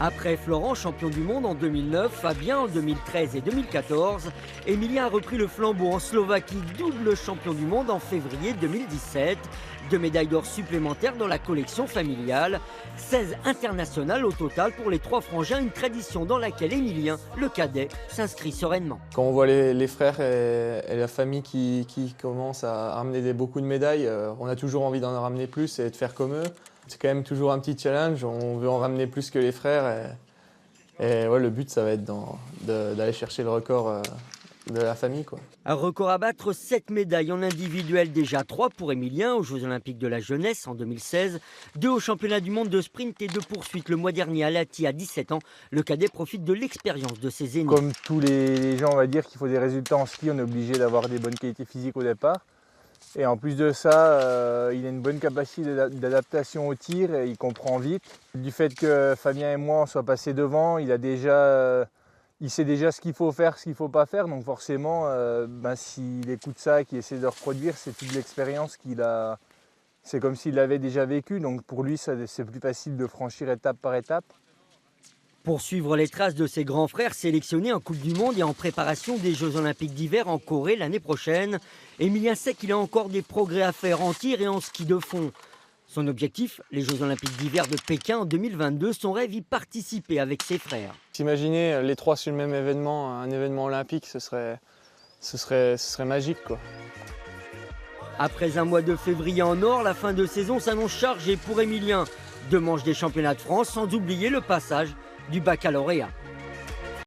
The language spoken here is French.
Après Florent, champion du monde en 2009, Fabien en 2013 et 2014, Emilien a repris le flambeau en Slovaquie, double champion du monde en février 2017. 2 médailles d'or supplémentaires dans la collection familiale, 16 internationales au total pour les 3 frangins, une tradition dans laquelle Emilien, le cadet, s'inscrit sereinement. Quand on voit les frères et la famille qui commencent à ramener beaucoup de médailles, on a toujours envie d'en ramener plus et de faire comme eux. C'est quand même toujours un petit challenge, on veut en ramener plus que les frères. Et ouais, le but, ça va être d'aller chercher le record de la famille, quoi. Un record à battre, 7 médailles en individuel, déjà 3 pour Emilien aux Jeux Olympiques de la Jeunesse en 2016, 2 au championnat du monde de sprint et de poursuite le mois dernier à Lahti à 17 ans. Le cadet profite de l'expérience de ses aînés. Comme tous les gens, on va dire qu'il faut des résultats en ski, on est obligé d'avoir des bonnes qualités physiques au départ. Et en plus de ça, il a une bonne capacité d'adaptation au tir et il comprend vite. Du fait que Fabien et moi on soit passés devant, il sait déjà ce qu'il faut faire, ce qu'il ne faut pas faire. Donc forcément, s'il écoute ça et qu'il essaie de reproduire, c'est toute l'expérience qu'il a. C'est comme s'il l'avait déjà vécu. Donc pour lui, c'est plus facile de franchir étape par étape. Pour suivre les traces de ses grands frères sélectionnés en Coupe du Monde et en préparation des Jeux Olympiques d'hiver en Corée l'année prochaine, Emilien sait qu'il a encore des progrès à faire en tir et en ski de fond. Son objectif, les Jeux Olympiques d'hiver de Pékin en 2022, son rêve y participer avec ses frères. S'imaginer les 3 sur le même événement, un événement olympique, ce serait magique, quoi. Après un mois de février en or, la fin de saison s'annonce chargée pour Emilien. 2 manches des championnats de France, sans oublier le passage du baccalauréat.